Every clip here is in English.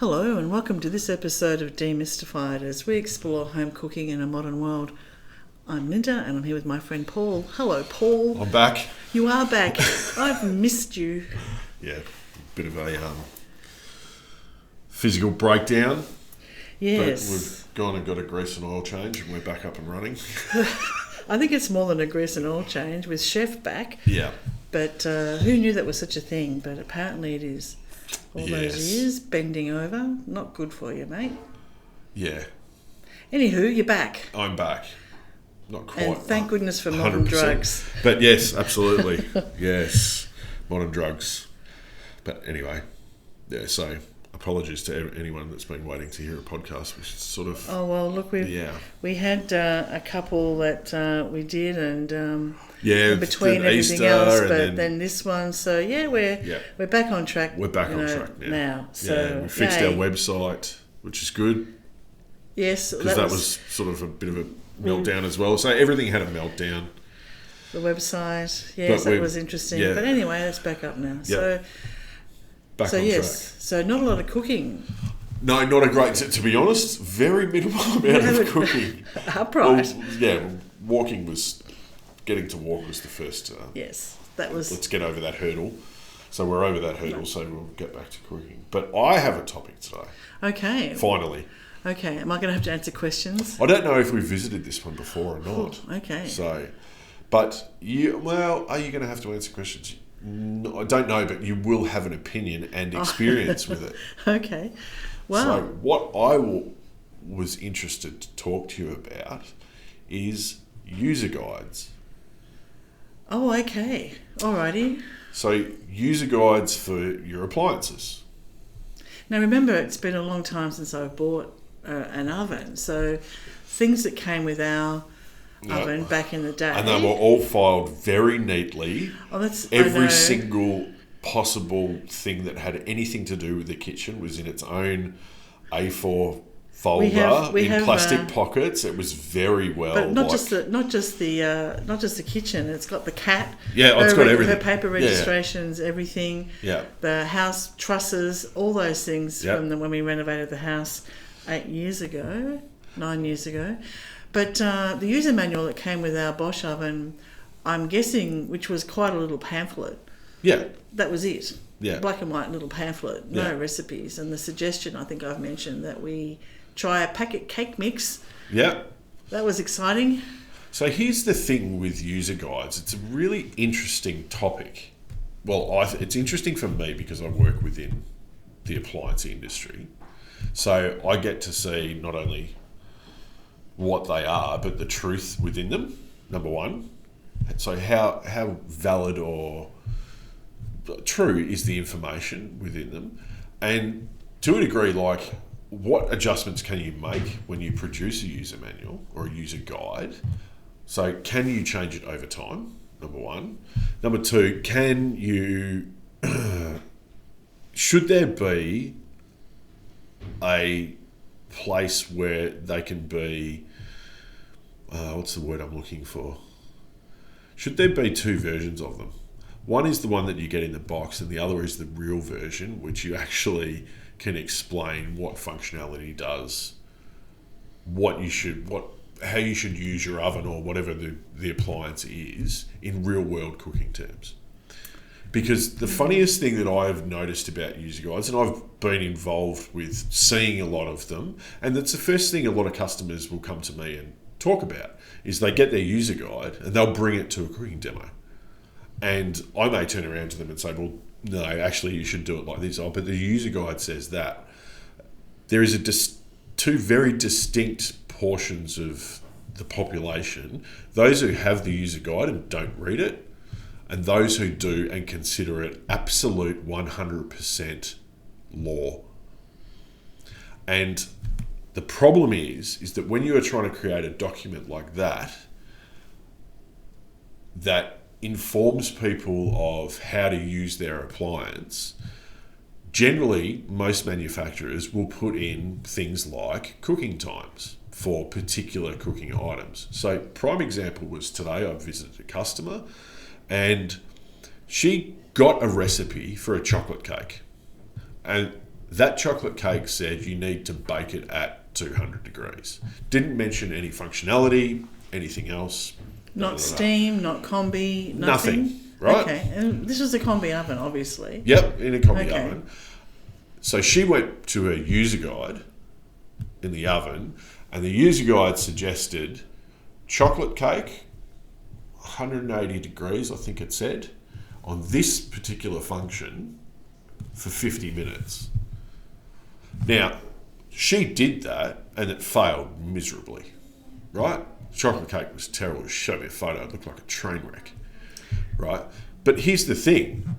Hello and welcome to this episode of Demystified as we explore home cooking in a modern world. I'm Linda and I'm here with my friend Paul. Hello, Paul. I'm back. You are back. I've missed you. Yeah, bit of a physical breakdown. Yes. But we've gone and got a grease and oil change and we're back up and running. I think it's more than a grease and oil change with Chef back. Yeah. But who knew that was such a thing? But apparently it is. All those years bending over, not good for you, mate. Yeah. Anywho, you're back. I'm back. Not quite. And thank goodness for modern 100%. drugs. But yes, absolutely. Yes, modern drugs. But anyway, yeah, so apologies to anyone that's been waiting to hear a podcast, which is sort of... Oh, well, look, we had a couple that we did and in between everything Easter else, but then this one. So, we're back on track. We're back on track now. So, we fixed our website, which is good. Yes. Because that was sort of a bit of a meltdown as well. So everything had a meltdown. The website, yes, that was interesting. Yeah. But anyway, that's back up now. Yep. Back on track. So not a lot of cooking. No, not a great... To be honest, very minimal amount of cooking. Upright. Walking was... Getting to walk was the first... yes, that was... Let's get over that hurdle. So we're over that hurdle, so we'll get back to cooking. But I have a topic today. Okay. Finally. Okay, am I going to have to answer questions? I don't know if we visited this one before or not. Oh, okay. So, but are you going to have to answer questions? No, I don't know, but you will have an opinion and experience with it. Okay. Wow. So what I was interested to talk to you about is user guides. Oh, okay. Alrighty. So user guides for your appliances. Now remember, it's been a long time since I've bought an oven. So things that came with our oven back in the day. And they were all filed very neatly. Oh, Every single possible thing that had anything to do with the kitchen was in its own A4 folder in plastic pockets. It was very well. But not just the kitchen. It's got the cat. Yeah, it's got everything. Her paper registrations, everything. Yeah. The house trusses, all those things from when we renovated the house 9 years ago. But the user manual that came with our Bosch oven, I'm guessing, which was quite a little pamphlet. Yeah. That was it. Yeah. Black and white little pamphlet, no recipes. And the suggestion, I think I've mentioned, that we try a packet cake mix. Yeah. That was exciting. So here's the thing with user guides. It's a really interesting topic. Well, it's interesting for me because I work within the appliance industry. So I get to see not only what they are, but the truth within them, number one. So how valid or true is the information within them? And to a degree, like, what adjustments can you make when you produce a user manual or a user guide? So can you change it over time, number one? Number two, can you... should there be a place where they can be... what's the word I'm looking for? Should there be two versions of them? One is the one that you get in the box and the other is the real version, which you actually can explain what functionality does, how you should use your oven or whatever the appliance is in real world cooking terms. Because the funniest thing that I've noticed about user guides, and I've been involved with seeing a lot of them, and that's the first thing a lot of customers will come to me and talk about, is they get their user guide and they'll bring it to a cooking demo. And I may turn around to them and say, well, no, actually you should do it like this. Oh, but the user guide says that. There is two very distinct portions of the population. Those who have the user guide and don't read it, and those who do and consider it absolute 100% law. And the problem is that when you are trying to create a document like that informs people of how to use their appliance, generally most manufacturers will put in things like cooking times for particular cooking items. So prime example was today I visited a customer and she got a recipe for a chocolate cake. And that chocolate cake said you need to bake it at 200 degrees. Didn't mention any functionality, anything else. Not steam, not combi, nothing. Right? Okay, and this was a combi oven, obviously. Yep, in a combi oven. So she went to her user guide in the oven, and the user guide suggested chocolate cake, 180 degrees, I think it said, on this particular function for 50 minutes. Now, she did that, and it failed miserably, right? Chocolate cake was terrible. She showed me a photo. It looked like a train wreck. Right? But here's the thing.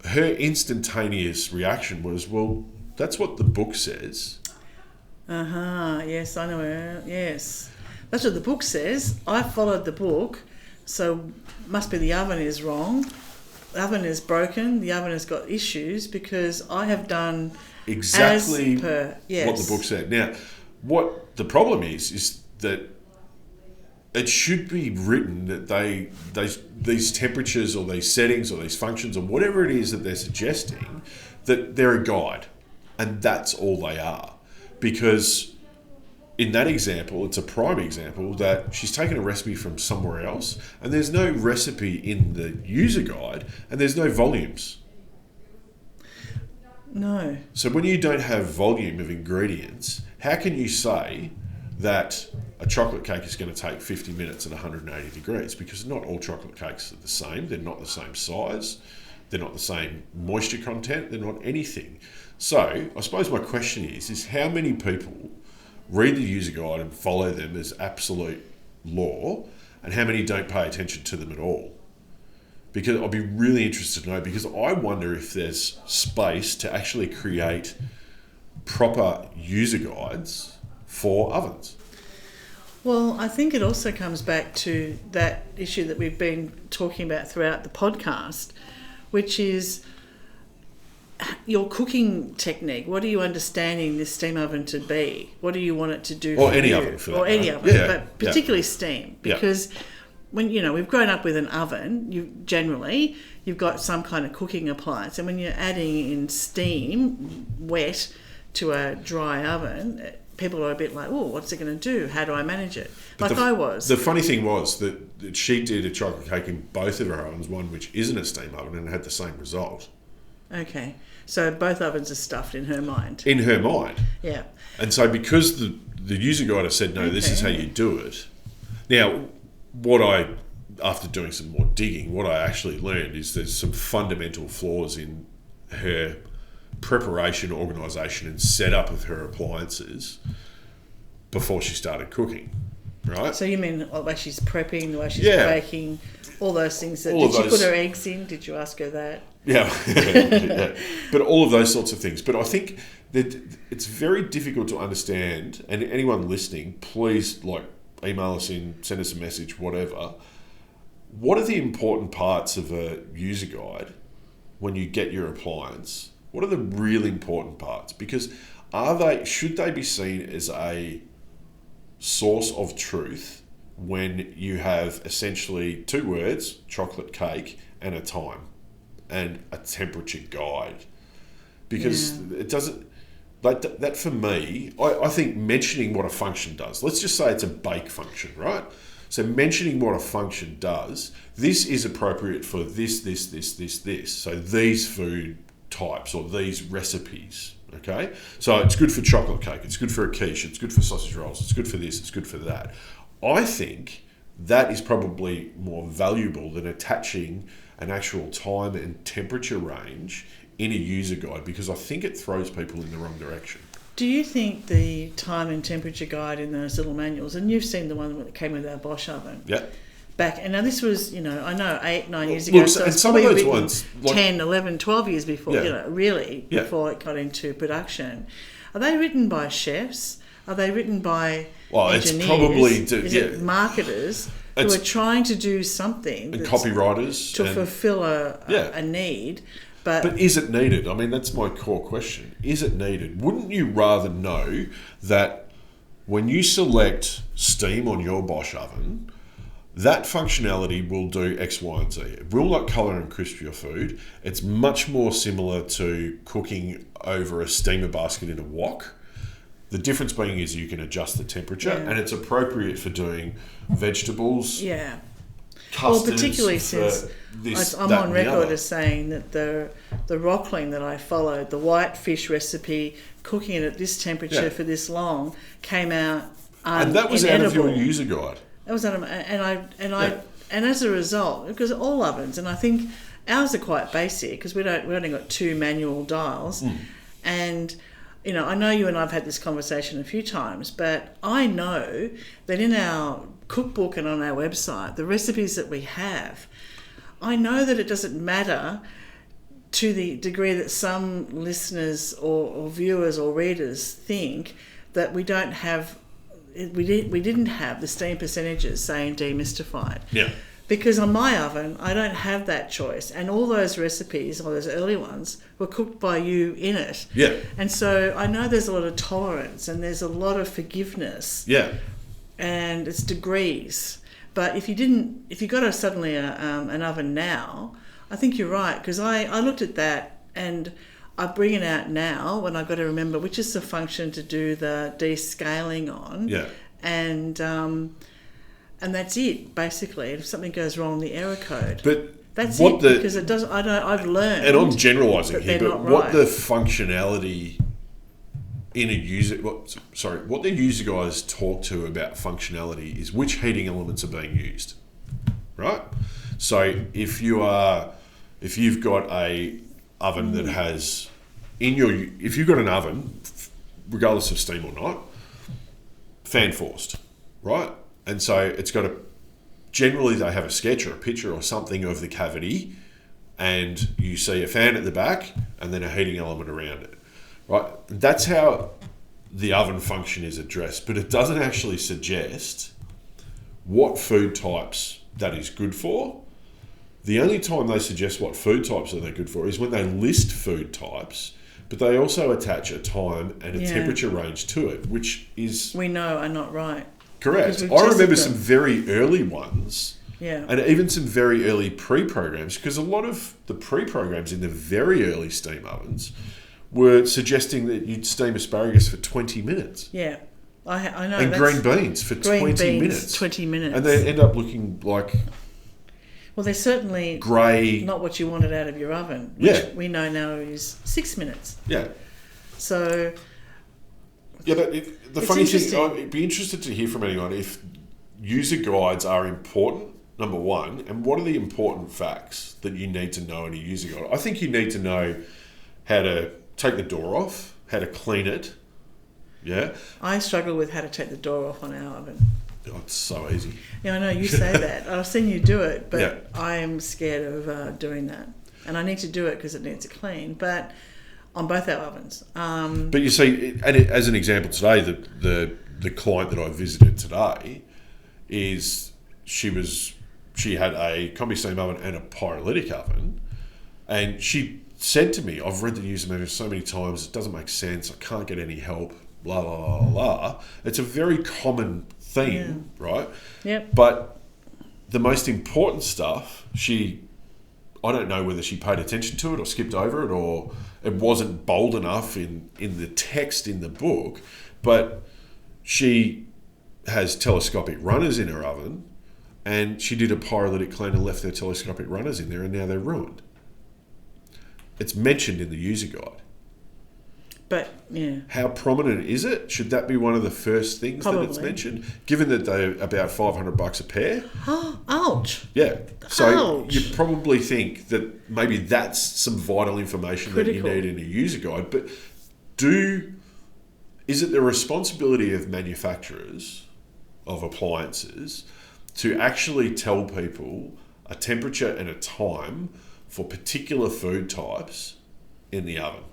Her instantaneous reaction was, well, that's what the book says. Yes, I know. Yes. That's what the book says. I followed the book, so must be the oven is wrong. The oven is broken. The oven has got issues because I have done exactly what the book said. Now, what the problem is that it should be written that these temperatures or these settings or these functions or whatever it is that they're suggesting, that they're a guide, and that's all they are. Because in that example, it's a prime example that she's taken a recipe from somewhere else, and there's no recipe in the user guide, and there's no volumes. No. So when you don't have volume of ingredients, how can you say that a chocolate cake is going to take 50 minutes at 180 degrees? Because not all chocolate cakes are the same. They're not the same size. They're not the same moisture content. They're not anything. So I suppose my question is how many people read the user guide and follow them as absolute law, and how many don't pay attention to them at all? Because I'd be really interested to know, because I wonder if there's space to actually create proper user guides for ovens. Well, I think it also comes back to that issue that we've been talking about throughout the podcast, which is your cooking technique. What are you understanding this steam oven to be? What do you want it to do or for any you? oven for that, or any right? oven, Yeah, but particularly steam, because when we've grown up with an oven, you've got some kind of cooking appliance, and when you're adding in steam wet to a dry oven, people are a bit like, oh, what's it going to do? How do I manage it? I was. The funny thing was that she did a chocolate cake in both of her ovens, one which isn't a steam oven, and had the same result. Okay. So both ovens are stuffed in her mind. In her mind. Yeah. And so because the user guide has said, no, this is how you do it. Now, after doing some more digging, what I actually learned is there's some fundamental flaws in her preparation, organisation and setup of her appliances before she started cooking, right? So you mean the way she's prepping, the way she's baking, all those things. Did she put her eggs in? Did you ask her that? Yeah. Yeah. But all of those sorts of things. But I think that it's very difficult to understand, and anyone listening, please email us in, send us a message, whatever. What are the important parts of a user guide when you get your appliance? What are the really important parts? Because should they be seen as a source of truth when you have essentially two words, chocolate cake, and a time and a temperature guide? Because it doesn't, that for me, I think mentioning what a function does, let's just say it's a bake function, right? So mentioning what a function does, this is appropriate for this. So these food types or these recipes, okay? So it's good for chocolate cake, it's good for a quiche, it's good for sausage rolls, it's good for this, it's good for that. I think that is probably more valuable than attaching an actual time and temperature range in a user guide, because I think it throws people in the wrong direction. Do you think the time and temperature guide in those little manuals, and you've seen the one that came with our Bosch oven, back, and now this was, I know 8-9 years ago, so and it's some of probably those ones, 10, 11, 12 years before, before it got into production. Are they written by chefs? Are they written by engineers? It's probably... Is it marketers who are trying to do something? And copywriters. To fulfill a need. But is it needed? I mean, that's my core question. Is it needed? Wouldn't you rather know that when you select steam on your Bosch oven, that functionality will do X, Y, and Z. It will not colour and crisp your food. It's much more similar to cooking over a steamer basket in a wok. The difference being is you can adjust the temperature, and it's appropriate for doing vegetables. Yeah. Custards, well, particularly since I'm on record as saying that the rockling that I followed, the white fish recipe, cooking it at this temperature for this long, came out and that was inedible. Out of your user guide. That was out of, and as a result, because all ovens, and I think ours are quite basic because we only got 2 manual dials, and I know you and I've had this conversation a few times, but I know that in our cookbook and on our website, the recipes that we have, I know that it doesn't matter to the degree that some listeners or viewers or readers think that we didn't have the steam percentages, say, in Demystified. Yeah. Because on my oven, I don't have that choice. And all those recipes, or those early ones, were cooked by you in it. Yeah. And so I know there's a lot of tolerance and there's a lot of forgiveness. Yeah. And it's degrees. But if you got suddenly an oven now, I think you're right. Because I looked at that and I bring it out now when I've got to remember which is the function to do the descaling on. Yeah. And that's it, basically. If something goes wrong, the error code. But that's it, because it does. I've learned. And I'm generalising here, but what right. the functionality in a user, what the user guys talk to about functionality is which heating elements are being used, right? So if you've got a oven that has if you've got an oven, regardless of steam or not, fan forced, right? And so it's got generally they have a sketch or a picture or something of the cavity, and you see a fan at the back and then a heating element around it, right? That's how the oven function is addressed, but it doesn't actually suggest what food types that is good for. The only time they suggest what food types are they good for is when they list food types, but they also attach a time and a temperature range to it, which is... we know are not right. Correct. I remember some very early ones, and even some very early pre-programs, because a lot of the pre-programs in the very early steam ovens were suggesting that you'd steam asparagus for 20 minutes. Yeah, I know. And green beans for 20 minutes. 20 minutes. And they end up looking like... well, they're certainly grey... not what you wanted out of your oven, which we know now is 6 minutes. Yeah. So... yeah, but the funny thing, I'd be interested to hear from anyone if user guides are important, number one, and what are the important facts that you need to know in a user guide? I think you need to know how to take the door off, how to clean it, yeah? I struggle with how to take the door off on our oven. Oh, it's so easy. Yeah, I know, you say that. I've seen you do it, but I am scared of doing that. And I need to do it because it needs to clean, but... on both our ovens. But you see, and as an example today, the client that I visited today she had a combi steam oven and a pyrolytic oven, and she said to me, I've read the user manual so many times, it doesn't make sense, I can't get any help, blah, blah, blah, blah. It's a very common theme, right? Yep. But the most important stuff, I don't know whether she paid attention to it or skipped over it or it wasn't bold enough in the text in the book, but she has telescopic runners in her oven and she did a pyrolytic clean and left their telescopic runners in there and now they're ruined. It's mentioned in the user guide. But, yeah. How prominent is it? Should that be one of the first things that it's mentioned? Given that they're about $500 a pair. Ouch. Yeah. So Ouch. you probably think that maybe that's some vital information Critical. that you need in a user guide. But is it the responsibility of manufacturers of appliances to actually tell people a temperature and a time for particular food types in the oven?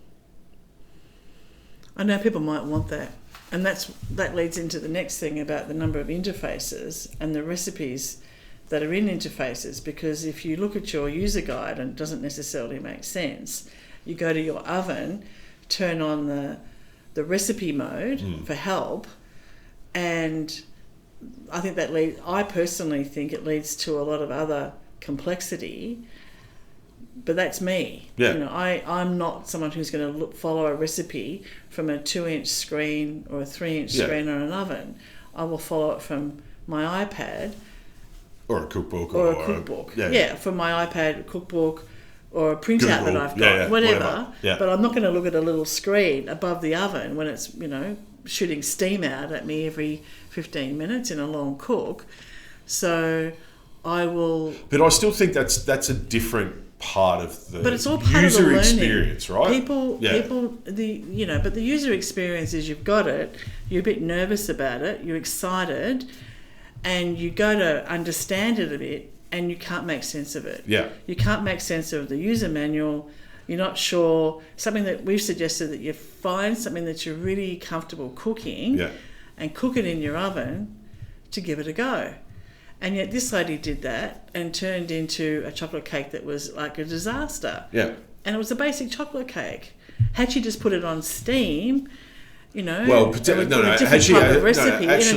I know people might want that. And that leads into the next thing about the number of interfaces and the recipes that are in interfaces, because if you look at your user guide and it doesn't necessarily make sense, you go to your oven, turn on the recipe mode for help, and I think that I personally think it leads to a lot of other complexity. But that's me. Yeah. You know, I'm not someone who's going to follow a recipe from a 2-inch screen or a 3-inch screen on an oven. I will follow it from my iPad. Or a cookbook. Or a cookbook. From my iPad, cookbook, or a printout that I've got, whatever. Yeah. But I'm not going to look at a little screen above the oven when it's, shooting steam out at me every 15 minutes in a long cook. So I will... But I still think that's a different part of the but it's all part user of the learning. Experience, right? People, but the user experience is you've got it, you're a bit nervous about it, you're excited, and you go to understand it a bit, and you can't make sense of it. Yeah. You can't make sense of the user manual. You're not sure. Something that we've suggested that you find something that you're really comfortable cooking, and cook it in your oven to give it a go. And yet this lady did that and turned into a chocolate cake that was like a disaster. Yeah. And it was a basic chocolate cake. Had she just put it on steam, well, in a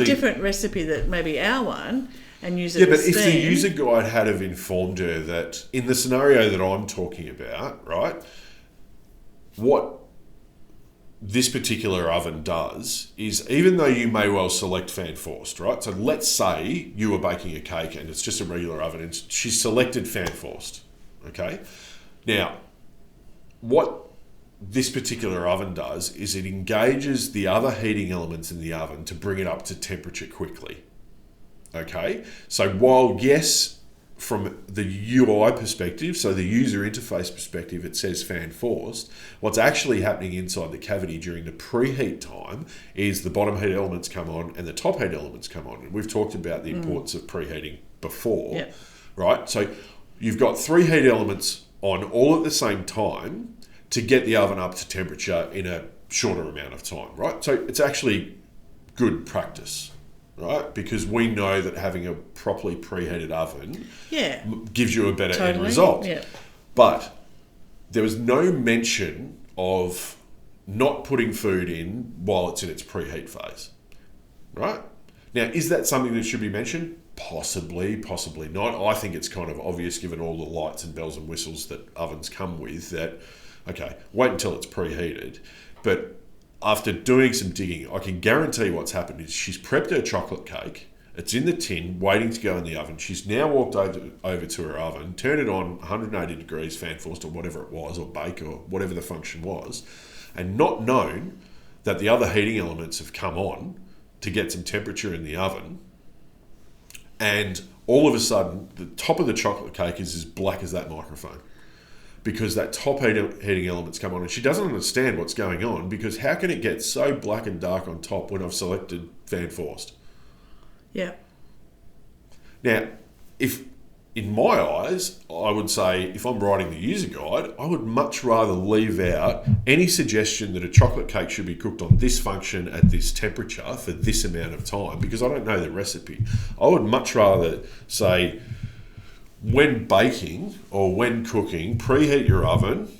different recipe that maybe our one, and use it as but steam. if the user guide had have informed her that in the scenario that I'm talking about, right, what this particular oven does is, even though you may well select fan forced, right? So let's say you were baking a cake and it's just a regular oven and she selected fan forced, okay? Now, what this particular oven does is it engages the other heating elements in the oven to bring it up to temperature quickly, okay? So while, yes, from the UI perspective, so the user interface perspective, it says fan forced, what's actually happening inside the cavity during the preheat time is the bottom heat elements come on and the top heat elements come on. And we've talked about the importance of preheating before, right? So you've got 3 heat elements on all at the same time to get the oven up to temperature in a shorter amount of time, right? So it's actually good practice, right? Because we know that having a properly preheated oven gives you a better end result. Yeah. But there was no mention of not putting food in while it's in its preheat phase, right? Now, is that something that should be mentioned? Possibly, possibly not. I think it's kind of obvious, given all the lights and bells and whistles that ovens come with, that, okay, wait until it's preheated. But after doing some digging, I can guarantee what's happened is she's prepped her chocolate cake. It's in the tin, waiting to go in the oven. She's now walked over to her oven, turned it on 180 degrees, fan forced or whatever it was, or bake or whatever the function was, and not known that the other heating elements have come on to get some temperature in the oven. And all of a sudden, the top of the chocolate cake is as black as that microphone, because that top heating elements come on, and she doesn't understand what's going on, because how can it get so black and dark on top when I've selected fan forced? Yeah. Now, if in my eyes, I would say, if I'm writing the user guide, I would much rather leave out any suggestion that a chocolate cake should be cooked on this function at this temperature for this amount of time, because I don't know the recipe. I would much rather say, when baking or when cooking, preheat your oven,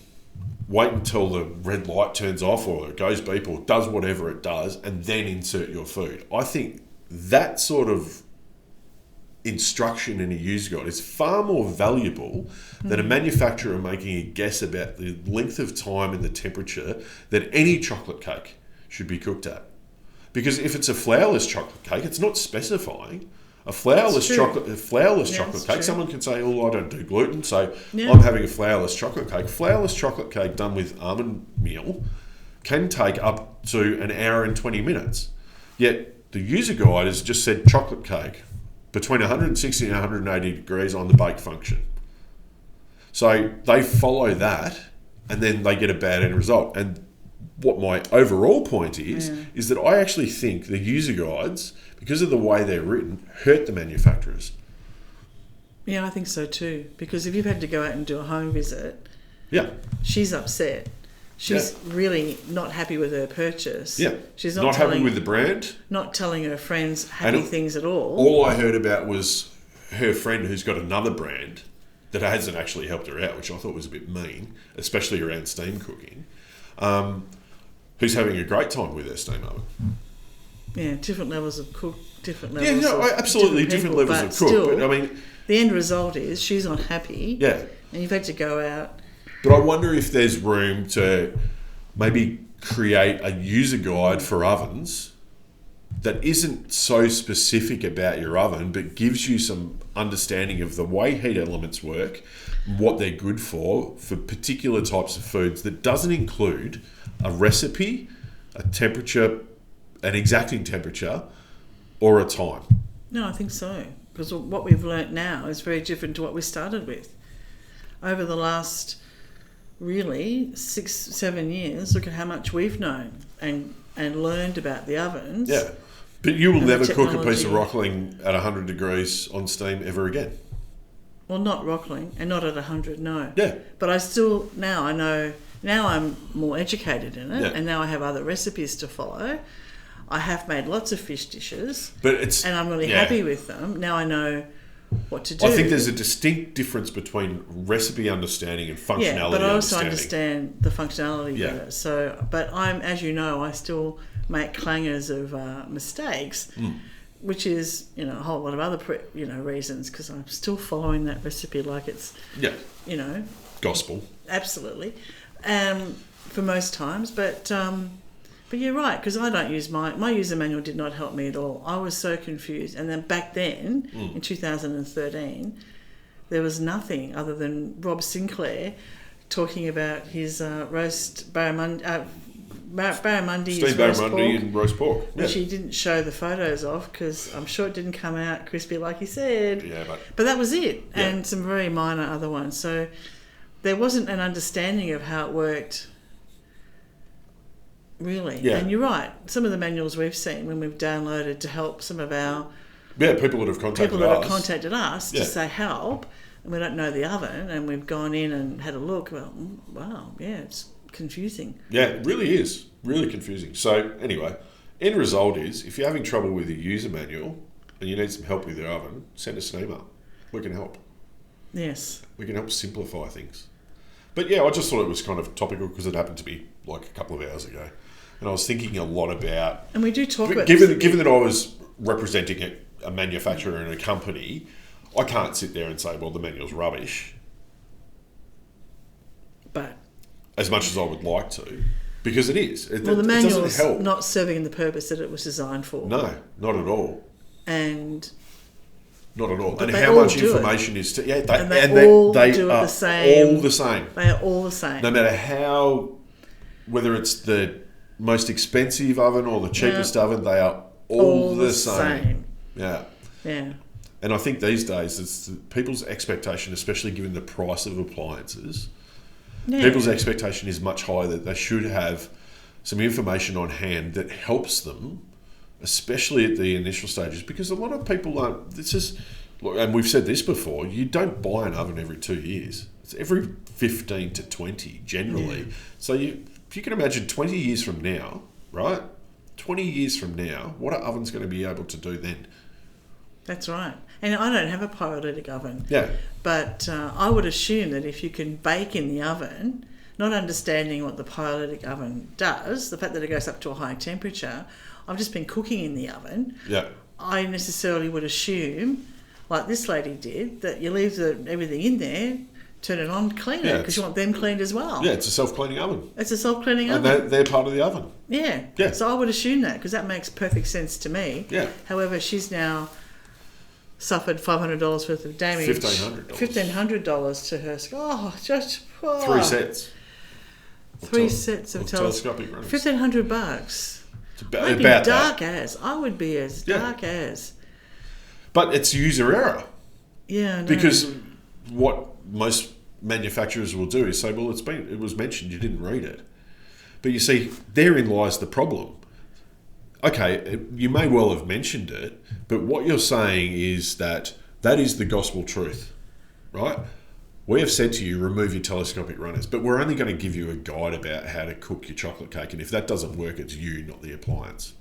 wait until the red light turns off or it goes beep or does whatever it does, and then insert your food. I think that sort of instruction in a user guide is far more valuable than a manufacturer making a guess about the length of time and the temperature that any chocolate cake should be cooked at. Because if it's a flourless chocolate cake, it's not specifying. A flourless chocolate cake, true. someone can say, oh, I don't do gluten, so I'm having a flourless chocolate cake. Flourless chocolate cake done with almond meal can take up to an hour and 20 minutes. Yet the user guide has just said chocolate cake between 160 and 180 degrees on the bake function. So they follow that, and then they get a bad end result. And what my overall point is that I actually think the user guides, because of the way they're written, hurt the manufacturers. Yeah, I think so too. Because if you've had to go out and do a home visit, she's upset. She's really not happy with her purchase. Yeah. She's not happy with the brand. Not telling her friends happy things at all. All I heard about was her friend who's got another brand that hasn't actually helped her out, which I thought was a bit mean, especially around steam cooking, who's having a great time with her steam oven. Yeah, different levels of cook, different Yeah, levels. no, of absolutely different levels of cook. Still, but I mean, the end result is she's not happy. yeah. And you've had to go out. But I wonder if there's room to maybe create a user guide for ovens that isn't so specific about your oven, but gives you some understanding of the way heat elements work, what they're good for particular types of foods, that doesn't include a recipe, a temperature, an exacting temperature, or a time. No, I think so. Because what we've learnt now is very different to what we started with. Over the last, really, 6-7 years, look at how much we've known and learned about the ovens. Yeah. But you will And never the cook a piece of technology. rockling at 100 degrees on steam ever again. Well, not rockling, and not at 100, no. Yeah. But I still, now I know, now I'm more educated in it, Yeah. and now I have other recipes to follow. I have made lots of fish dishes, But it's... and I'm really yeah. happy with them. Now I know what to do. I think there's a distinct difference between recipe understanding and functionality Yeah, but I also understanding. understand the functionality Yeah. better. So, but as you know, I still make clangers of mistakes, which is, a whole lot of other, reasons, because I'm still following that recipe like it's, Yeah. Gospel. absolutely, for most times. But you're right, because I don't use my user manual did not help me at all. I was so confused. And then back then, in 2013, there was nothing other than Rob Sinclair talking about his roast barramundi, Steamed barramundi and roast pork. Yeah. which he didn't show the photos of because I'm sure it didn't come out crispy like he said. Yeah, But that was it, Yeah. and some very minor other ones. So there wasn't an understanding of how it worked, really. Yeah. And you're right. Some of the manuals we've seen when we've downloaded to help some of our people that have contacted people that us. have contacted us Yeah. to say help, and we don't know the oven, and we've gone in and had a look. Well, wow, yeah, it's confusing. Yeah, it really is. Really confusing. So anyway, end result is, if you're having trouble with your user manual and you need some help with your oven, send us an email. We can help. Yes. We can help simplify things. But yeah, I just thought it was kind of topical because it happened to be like a couple of hours ago. And I was thinking a lot about... And we do talk about Given that I was representing a manufacturer and a company, I can't sit there and say, well, the manual's rubbish. But As much as I would like to. Because it is. the it doesn't manual's help. not serving the purpose that it was designed for. No, not at all. And Not at all. But And they how all much do it. information is... they all do it are the same. all the same. They are all the same. No matter how... Whether it's the most expensive oven or the cheapest oven, they are all the same. Yeah. Yeah. And I think these days, it's people's expectation, especially given the price of appliances, people's expectation is much higher that they should have some information on hand that helps them, especially at the initial stages, because a lot of people aren't... This is, and we've said this before, you don't buy an oven every 2 years. It's every 15 to 20, generally. Yeah. So if you can imagine 20 years from now, right? 20 years from now, what are ovens going to be able to do then? That's right. And I don't have a pyrolytic oven. Yeah. But I would assume that if you can bake in the oven, not understanding what the pyrolytic oven does, the fact that it goes up to a high temperature, I've just been cooking in the oven. Yeah. I necessarily would assume, like this lady did, that you leave everything in there, turn it on, clean it, because you want them cleaned as well. Yeah, it's a self-cleaning oven. It's a self-cleaning And oven. they're part of the oven. Yeah. Yeah. So I would assume that, because that makes perfect sense to me. Yeah. However, she's now suffered $500 worth of damage. $1,500. $1,500 to her. Oh, just... Oh. 3 sets. Three sets of telescopic runners. $1,500. It's I'd be about dark that. as. I would be as dark as. But it's user error. Yeah, I know. Because what most manufacturers will do is say, well, it was mentioned, you didn't read it. But you see, therein lies the problem. Okay, you may well have mentioned it, but what you're saying is that is the gospel truth, right? We have said to you, remove your telescopic runners, but we're only going to give you a guide about how to cook your chocolate cake. And if that doesn't work, it's you, not the appliance.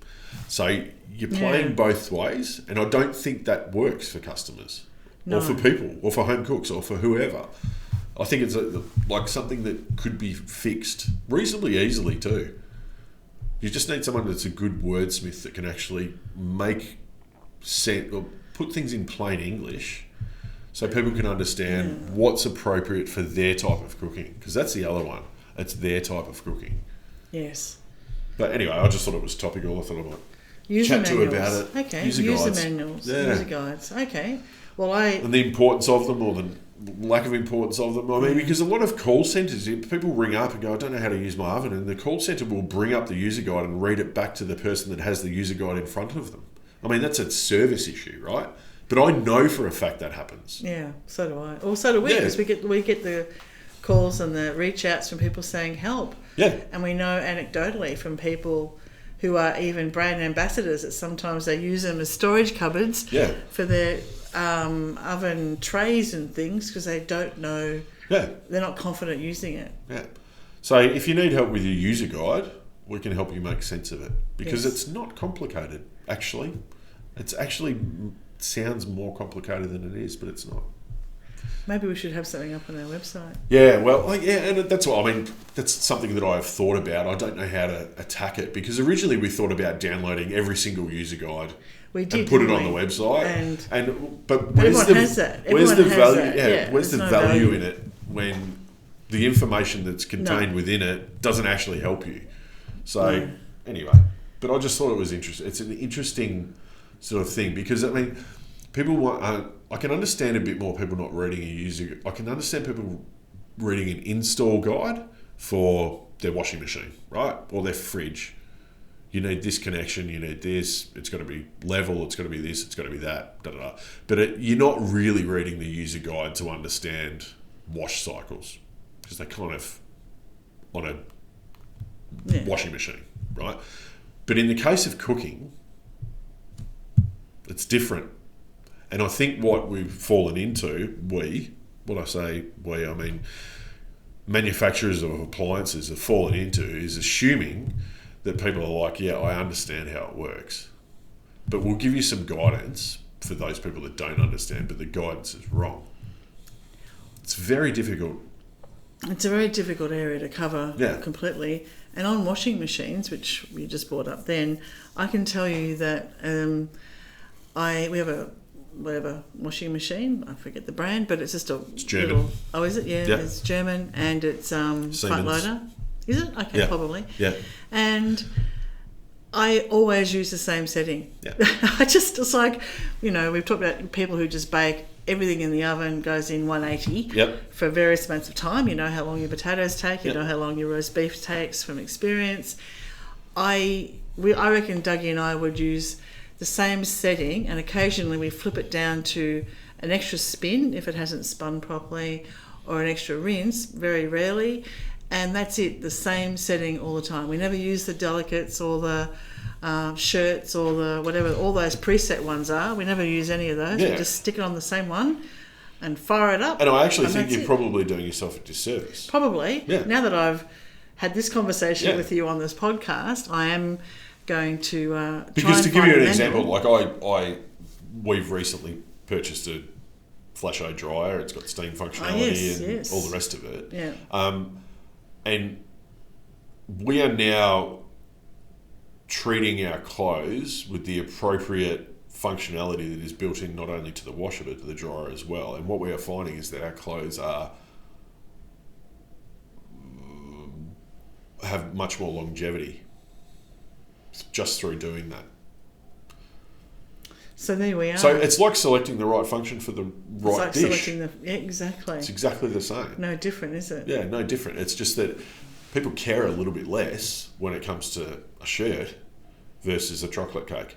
So you're playing both ways, and I don't think that works for customers or for people or for home cooks or for whoever. I think it's like something that could be fixed reasonably easily too. You just need someone that's a good wordsmith that can actually make sense or put things in plain English so people can understand what's appropriate for their type of cooking. Because that's the other one. It's their type of cooking. Yes. But anyway, I just thought it was topical. I thought I might User chat manuals. to about it. Okay. User guides. Manuals. Yeah. User guides. Okay. Well, and the importance of them, or the lack of importance of them. I mean, because a lot of call centres, people ring up and go, I don't know how to use my oven, and the call centre will bring up the user guide and read it back to the person that has the user guide in front of them. I mean, that's a service issue, right? But I know for a fact that happens. Yeah, so do I. Or so do we, because we get the calls and the reach outs from people saying help. Yeah. And we know anecdotally from people who are even brand ambassadors that sometimes they use them as storage cupboards for their oven trays and things because they don't know. Yeah. They're not confident using it. Yeah. So if you need help with your user guide, we can help you make sense of it because it's not complicated, actually. It's actually sounds more complicated than it is, but it's not. Maybe we should have something up on our website. Yeah, well, and that's what I mean. That's something that I've thought about. I don't know how to attack it because originally we thought about downloading every single user guide and put it on the website. But everyone has that. Where's the value? Where's the value in it when the information that's contained within it doesn't actually help you? So anyway, but I just thought it was interesting. It's an interesting sort of thing because I mean, people want. I can understand a bit more people not reading a user. I can understand people reading an install guide for their washing machine, right, or their fridge. You need this connection. You need this. It's got to be level. It's got to be this. It's got to be that. Da, da, da. But you're not really reading the user guide to understand wash cycles because they're kind of on a washing machine, right? But in the case of cooking, it's different. And I think what we've fallen into, when I say we, I mean manufacturers of appliances have fallen into, is assuming that people are like, yeah, I understand how it works. But we'll give you some guidance for those people that don't understand, but the guidance is wrong. It's very difficult. It's a very difficult area to cover completely. And on washing machines, which you just brought up then, I can tell you that we have a washing machine. I forget the brand, but it's just it's German. Oh, is it? Yeah, it's German, and it's front loader. Is it? Okay, probably. Yeah. And I always use the same setting. Yeah. It's like, we've talked about people who just bake everything in the oven goes in 180 for various amounts of time. You know how long your potatoes take. You know how long your roast beef takes from experience. I reckon Dougie and I would use the same setting, and occasionally we flip it down to an extra spin if it hasn't spun properly, or an extra rinse, very rarely, and that's it, the same setting all the time. We never use the delicates or the shirts or the whatever, all those preset ones are. We never use any of those. We just stick it on the same one and fire it up. And I actually think you're probably doing yourself a disservice. Probably. Yeah. Now that I've had this conversation with you on this podcast, I am going to because to give you an example, like we've recently purchased a Flasho dryer. It's got steam functionality and all the rest of it. Yeah. And we are now treating our clothes with the appropriate functionality that is built in not only to the washer but to the dryer as well. And what we are finding is that our clothes have much more longevity just through doing that. So there we are. So it's like selecting the right function for the right dish. Exactly. It's exactly the same. No different, is it? Yeah, no different. It's just that people care a little bit less when it comes to a shirt versus a chocolate cake.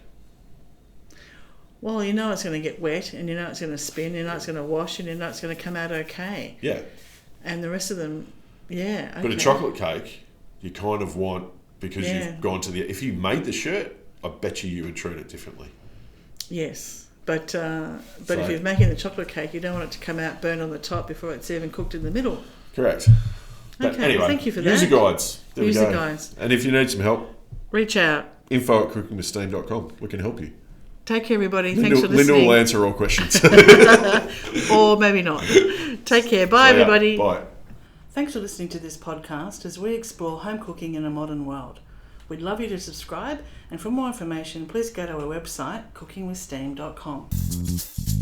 Well, you know it's going to get wet, and you know it's going to spin, you know it's going to wash, and you know it's going to come out okay. Yeah. And the rest of them, okay. But a chocolate cake, you kind of want, because you've gone to if you made the shirt, I bet you would treat it differently. Yes. But if you're making the chocolate cake, you don't want it to come out burnt on the top before it's even cooked in the middle. Correct. But anyway, well, thank you for that. User guides. There user we go. guides. And if you need some help, reach out. info@cookingwithsteam.com. We can help you. Take care, everybody. Thanks for listening. Linda will answer all questions. Or maybe not. Take care. Bye, everybody. Bye. Thanks for listening to this podcast as we explore home cooking in a modern world. We'd love you to subscribe, and for more information, please go to our website, cookingwithsteam.com.